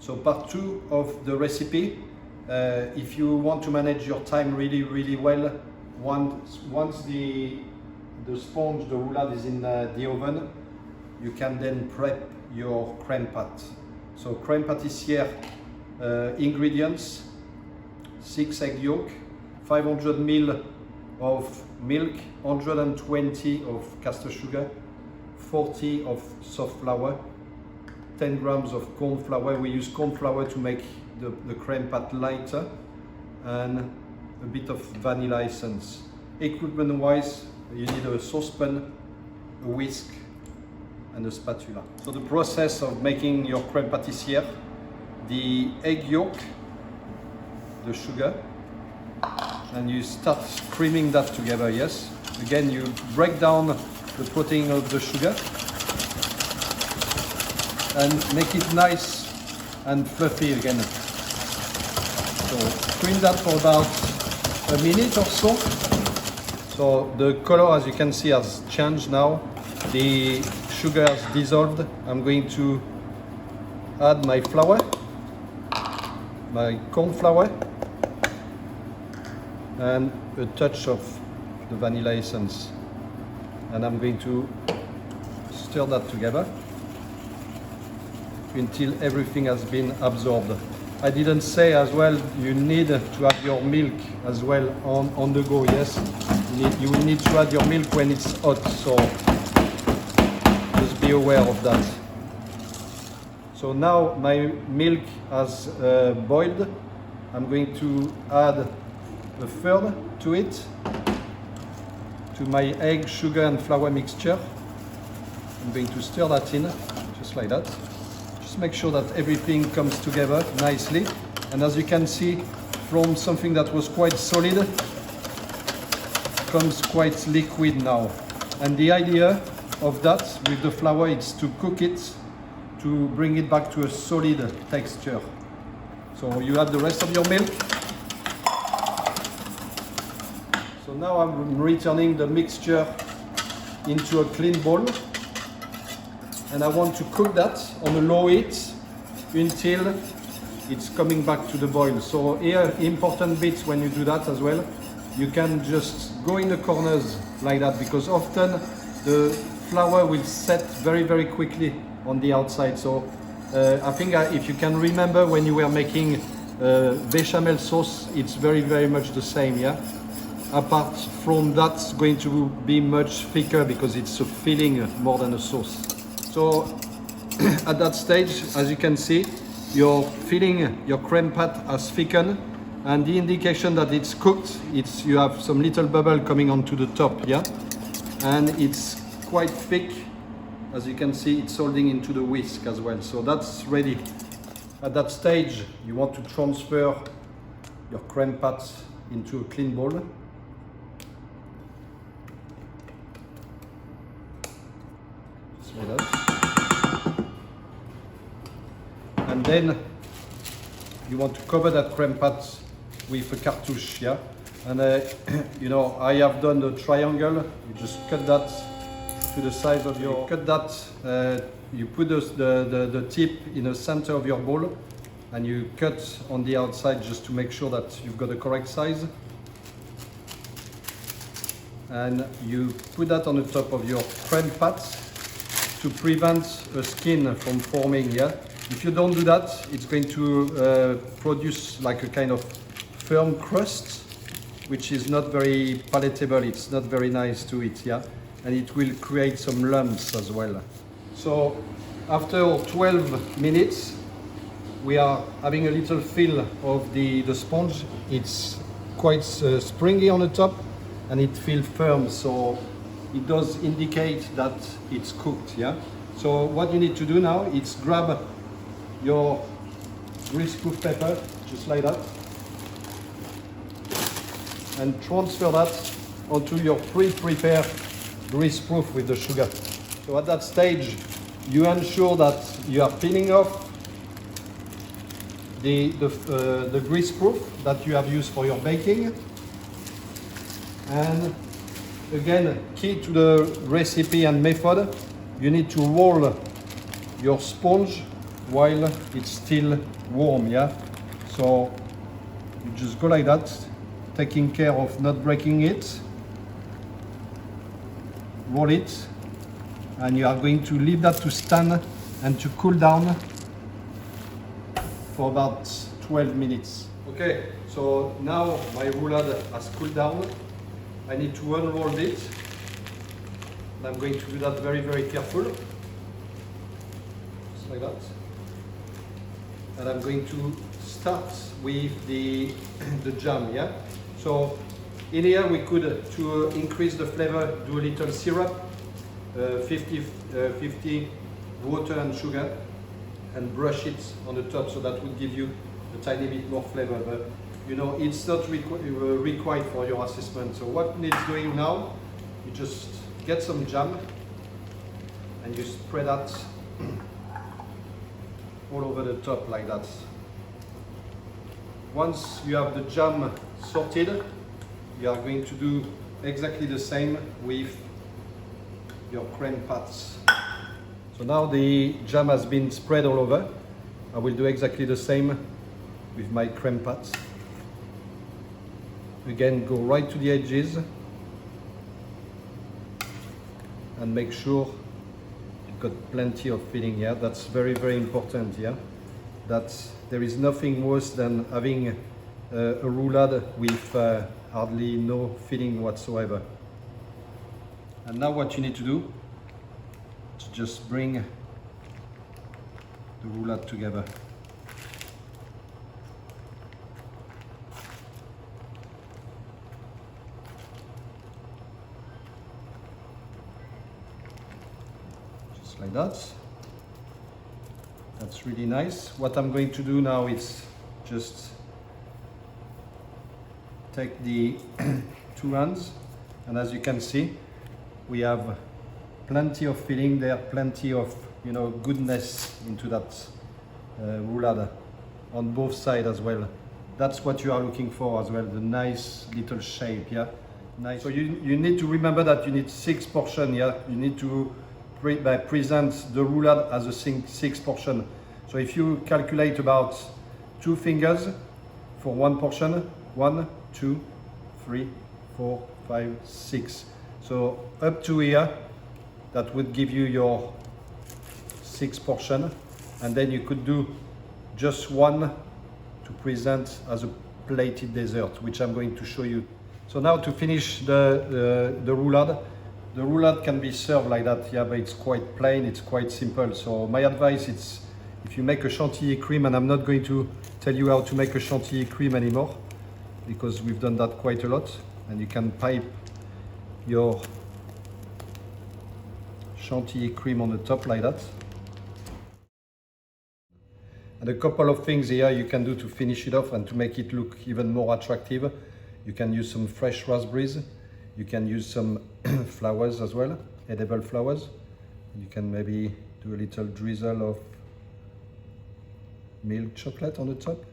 So part 2 of the recipe, if you want to manage your time really well, once the sponge, the roulade is in the oven, you can then prep your creme pat. So creme patissiere ingredients: 6 egg yolk, 500 ml of milk, 120 of caster sugar, 40 of soft flour, 10 grams of corn flour. We use corn flour to make the creme pat lighter, and a bit of vanilla essence. Equipment wise, you need a saucepan, a whisk, and a spatula. So the process of making your creme patissiere: the egg yolk, the sugar, and you start creaming that together, yes? Again, you break down the protein of the sugar and make it nice and fluffy again. So cream that for about a minute or so. So the color, as you can see, has changed now. The sugar has dissolved. I'm going to add my flour, my corn flour, and a touch of the vanilla essence. And I'm going to stir that together until everything has been absorbed. I didn't say as well, you need to add your milk as well on the go, yes? You will need to add your milk when it's hot, so just be aware of that. So now my milk has boiled. I'm going to add a third to it, to my egg, sugar and flour mixture. I'm going to stir that in, just like that. Just make sure that everything comes together nicely. And as you can see, from something that was quite solid, comes quite liquid now. And the idea of that with the flour is to cook it, to bring it back to a solid texture. So you add the rest of your milk. So now I'm returning the mixture into a clean bowl, and I want to cook that on a low heat until it's coming back to the boil. So here, important bit when you do that as well, you can just go in the corners like that, because often the flour will set very quickly on the outside. So I think if you can remember when you were making bechamel sauce, it's very much the same, yeah? Apart from that, it's going to be much thicker because it's a filling more than a sauce. So at that stage, as you can see, your filling, your creme pat has thickened, and the indication that it's cooked, you have some little bubble coming onto the top, yeah? And it's quite thick. As you can see, it's holding into the whisk as well. So that's ready. At that stage, you want to transfer your creme pat into a clean bowl. Like that. And then you want to cover that creme pat with a cartouche, yeah? And you know, I have done the triangle. You just cut that to the size of your... You cut that, you put the tip in the center of your bowl, and you cut on the outside just to make sure that you've got the correct size. And you put that on the top of your creme pat to prevent a skin from forming, yeah? If you don't do that, it's going to produce like a kind of firm crust, which is not very palatable, it's not very nice to eat, yeah? And it will create some lumps as well. So after 12 minutes, we are having a little feel of the sponge. It's quite springy on the top, and it feels firm, so it does indicate that it's cooked, yeah? So what you need to do now is grab your greaseproof paper, just like that, and transfer that onto your pre-prepared greaseproof with the sugar. So at that stage, you ensure that you are peeling off the greaseproof that you have used for your baking. And again, key to the recipe and method, you need to roll your sponge while it's still warm, yeah? So you just go like that, taking care of not breaking it. Roll it, and you are going to leave that to stand and to cool down for about 12 minutes. Okay, so now my roulade has cooled down. I need to unroll it. And I'm going to do that very, very careful. Just like that. And I'm going to start with the jam, yeah? So in here we could, to increase the flavor, do a little syrup, 50 water and sugar, and brush it on the top, so that would give you a tiny bit more flavor. But you know, it's not required for your assessment. So what needs doing now, you just get some jam and you spread that all over the top like that. Once you have the jam sorted, you are going to do exactly the same with your creme pats. So now the jam has been spread all over. I will do exactly the same with my creme pats. Again, go right to the edges and make sure you've got plenty of filling. Yeah, that's very, very important. Yeah, that there is nothing worse than having a roulade with hardly no filling whatsoever. And now what you need to do is just bring the roulade together. Just like that. That's really nice. What I'm going to do now is just take the two hands, and as you can see, we have plenty of filling there, plenty of, you know, goodness into that roulade on both sides as well. That's what you are looking for as well, the nice little shape, yeah? Nice. So you need to remember that you need 6 portions, yeah? You need to present the roulade as a 6 portion. So if you calculate about 2 fingers for 1 portion, 1, 2, 3, 4, 5, 6. So up to here, that would give you your 6 portion, and then you could do just 1 to present as a plated dessert, which I'm going to show you. So now to finish the roulade can be served like that, yeah, but it's quite plain, it's quite simple. So my advice is, if you make a chantilly cream, and I'm not going to tell you how to make a chantilly cream anymore, because we've done that quite a lot, and you can pipe your chantilly cream on the top like that. And a couple of things here you can do to finish it off and to make it look even more attractive. You can use some fresh raspberries, you can use some flowers as well, edible flowers. You can maybe do a little drizzle of milk chocolate on the top,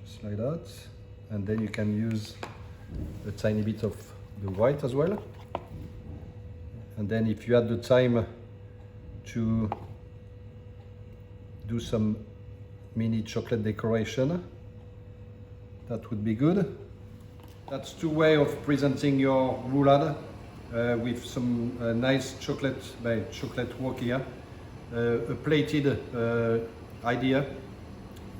just like that. And then you can use a tiny bit of the white as well. And then if you had the time to do some mini chocolate decoration, that would be good. That's 2 ways of presenting your roulade with some nice chocolate work here. A plated idea,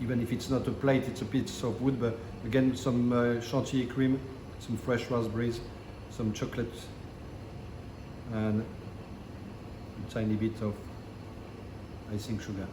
even if it's not a plate, it's a piece of wood, but again, some chantilly cream, some fresh raspberries, some chocolate, and a tiny bit of icing sugar.